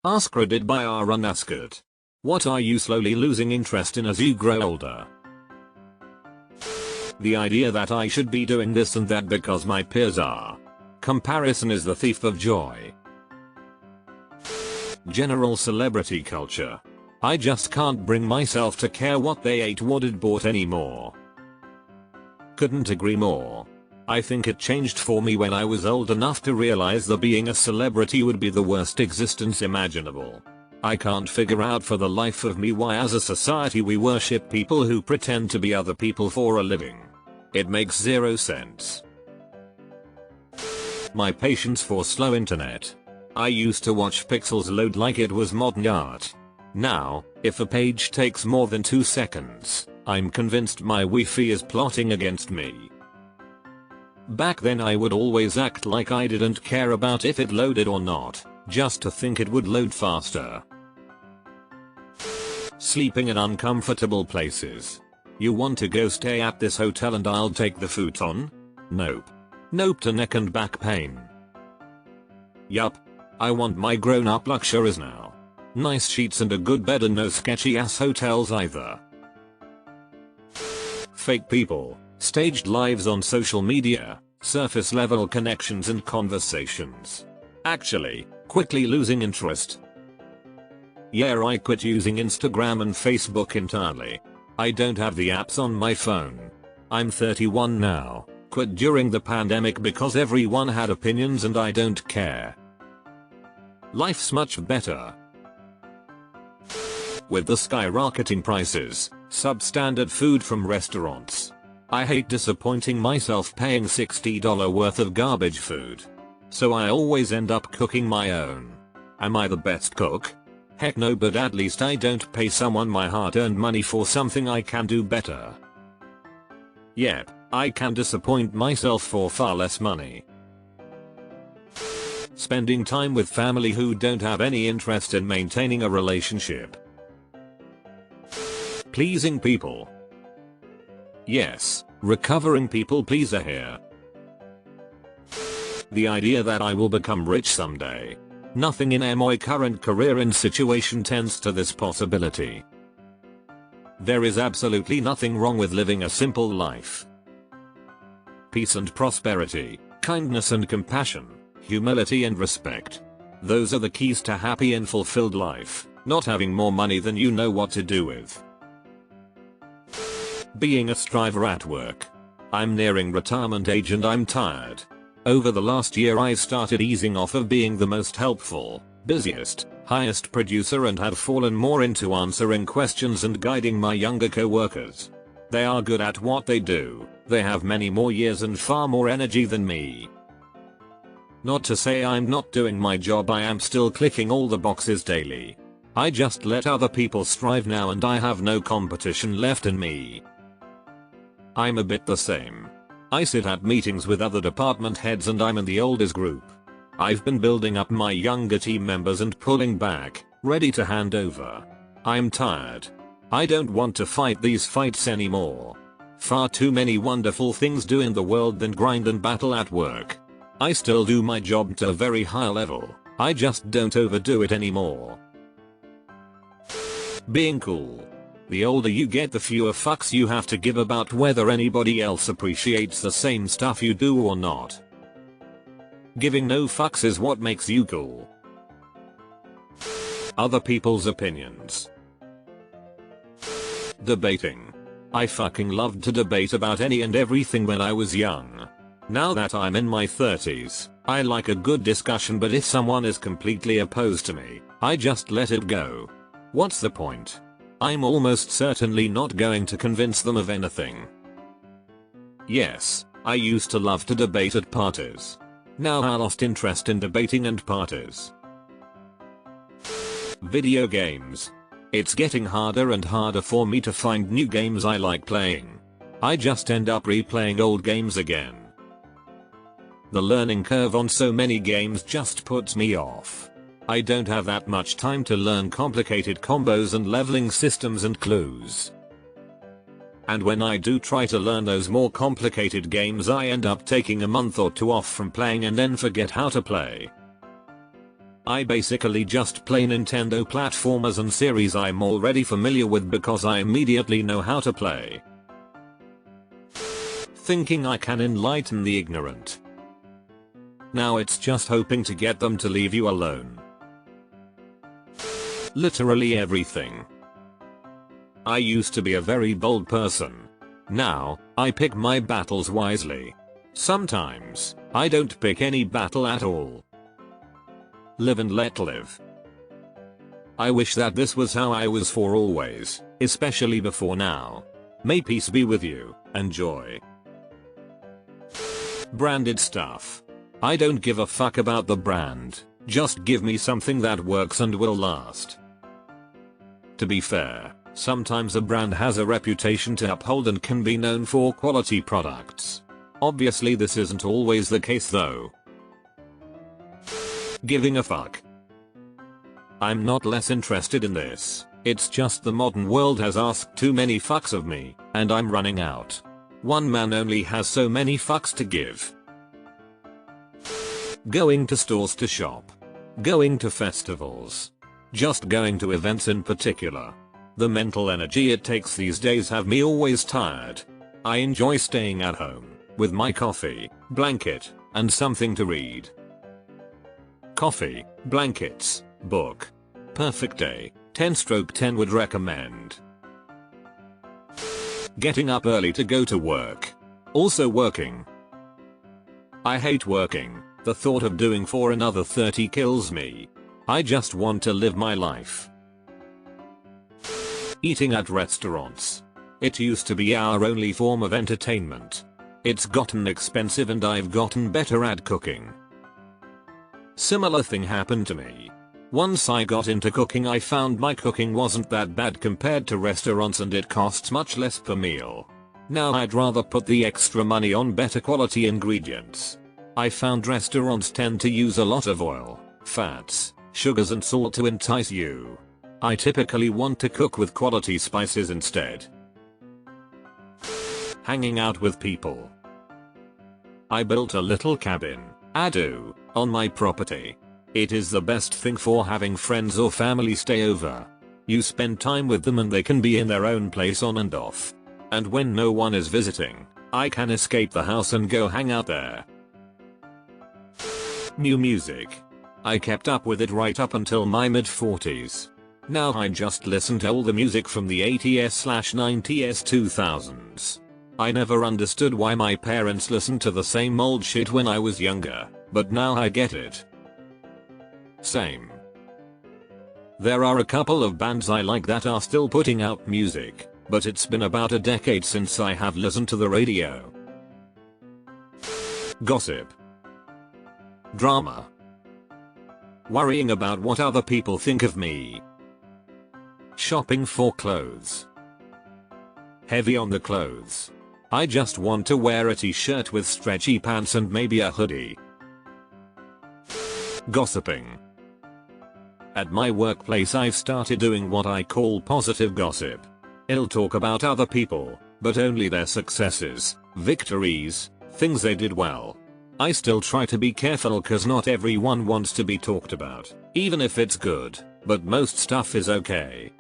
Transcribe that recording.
AskReddit by AskReddit. What are you slowly losing interest in as you grow older? The idea that I should be doing this and that because my peers are. Comparison is the thief of joy. General celebrity culture. I just can't bring myself to care what they ate or did bought anymore. Couldn't agree more. I think it changed for me when I was old enough to realize that being a celebrity would be the worst existence imaginable. I can't figure out for the life of me why as a society we worship people who pretend to be other people for a living. It makes zero sense. My patience for slow internet. I used to watch pixels load like it was modern art. Now, if a page takes more than 2 seconds, I'm convinced my Wi-Fi is plotting against me. Back then I would always act like I didn't care about if it loaded or not, just to think it would load faster. Sleeping in uncomfortable places. You want to go stay at this hotel and I'll take the futon? Nope. Nope to neck and back pain. Yup. I want my grown-up luxuries now. Nice sheets and a good bed and no sketchy ass hotels either. Fake people. Staged lives on social media, surface level connections and conversations. Actually, quickly losing interest. Yeah, I quit using Instagram and Facebook entirely. I don't have the apps on my phone. I'm 31 now, quit during the pandemic because everyone had opinions and I don't care. Life's much better. With the skyrocketing prices, substandard food from restaurants. I hate disappointing myself paying $60 worth of garbage food. So I always end up cooking my own. Am I the best cook? Heck no, but at least I don't pay someone my hard-earned money for something I can do better. Yep, I can disappoint myself for far less money. Spending time with family who don't have any interest in maintaining a relationship. Pleasing people. Yes, recovering people pleaser here. The idea that I will become rich someday. Nothing in my current career and situation tends to this possibility. There is absolutely nothing wrong with living a simple life. Peace and prosperity, kindness and compassion, humility and respect. Those are the keys to happy and fulfilled life, not having more money than you know what to do with. Being a striver at work. I'm nearing retirement age and I'm tired. Over the last year I started easing off of being the most helpful, busiest, highest producer and have fallen more into answering questions and guiding my younger co-workers. They are good at what they do, they have many more years and far more energy than me. Not to say I'm not doing my job, I am still clicking all the boxes daily. I just let other people strive now and I have no competition left in me. I'm a bit the same. I sit at meetings with other department heads and I'm in the oldest group. I've been building up my younger team members and pulling back, ready to hand over. I'm tired. I don't want to fight these fights anymore. Far too many wonderful things do in the world than grind and battle at work. I still do my job to a very high level, I just don't overdo it anymore. Being cool. The older you get, the fewer fucks you have to give about whether anybody else appreciates the same stuff you do or not. Giving no fucks is what makes you cool. Other people's opinions. Debating. I fucking loved to debate about any and everything when I was young. Now that I'm in my 30s, I like a good discussion, but if someone is completely opposed to me, I just let it go. What's the point? I'm almost certainly not going to convince them of anything. Yes, I used to love to debate at parties. Now I lost interest in debating and parties. Video games. It's getting harder and harder for me to find new games I like playing. I just end up replaying old games again. The learning curve on so many games just puts me off. I don't have that much time to learn complicated combos and leveling systems and clues. And when I do try to learn those more complicated games, I end up taking a month or 2 off from playing and then forget how to play. I basically just play Nintendo platformers and series I'm already familiar with because I immediately know how to play. Thinking I can enlighten the ignorant. Now it's just hoping to get them to leave you alone. Literally everything. I used to be a very bold person. Now, I pick my battles wisely. Sometimes, I don't pick any battle at all. Live and let live. I wish that this was how I was for always, especially before now. May peace be with you, and joy. Branded stuff. I don't give a fuck about the brand, just give me something that works and will last. To be fair, sometimes a brand has a reputation to uphold and can be known for quality products. Obviously this isn't always the case though. Giving a fuck. I'm not less interested in this, it's just the modern world has asked too many fucks of me, and I'm running out. One man only has so many fucks to give. Going to stores to shop. Going to festivals. Just going to events in particular. The mental energy it takes these days have me always tired. I enjoy staying at home, with my coffee, blanket, and something to read. Coffee, blankets, book. Perfect day, 10/10 would recommend. Getting up early to go to work. Also working. I hate working, the thought of doing for another 30 kills me. I just want to live my life. Eating at restaurants. It used to be our only form of entertainment. It's gotten expensive and I've gotten better at cooking. Similar thing happened to me. Once I got into cooking I found my cooking wasn't that bad compared to restaurants and it costs much less per meal. Now I'd rather put the extra money on better quality ingredients. I found restaurants tend to use a lot of oil, fats, sugars and salt to entice you. I typically want to cook with quality spices instead. Hanging out with people. I built a little cabin, on my property. It is the best thing for having friends or family stay over. You spend time with them and they can be in their own place on and off. And when no one is visiting, I can escape the house and go hang out there. New music. I kept up with it right up until my mid-40s. Now I just listen to all the music from the 80s/90s 2000s. I never understood why my parents listened to the same old shit when I was younger, but now I get it. Same. There are a couple of bands I like that are still putting out music, but it's been about a decade since I have listened to the radio. Gossip. Drama. Worrying about what other people think of me. Shopping for clothes. Heavy on the clothes. I just want to wear a t-shirt with stretchy pants and maybe a hoodie. Gossiping. At my workplace I've started doing what I call positive gossip. I'll talk about other people, but only their successes, victories, things they did well. I still try to be careful cause not everyone wants to be talked about, even if it's good, but most stuff is okay.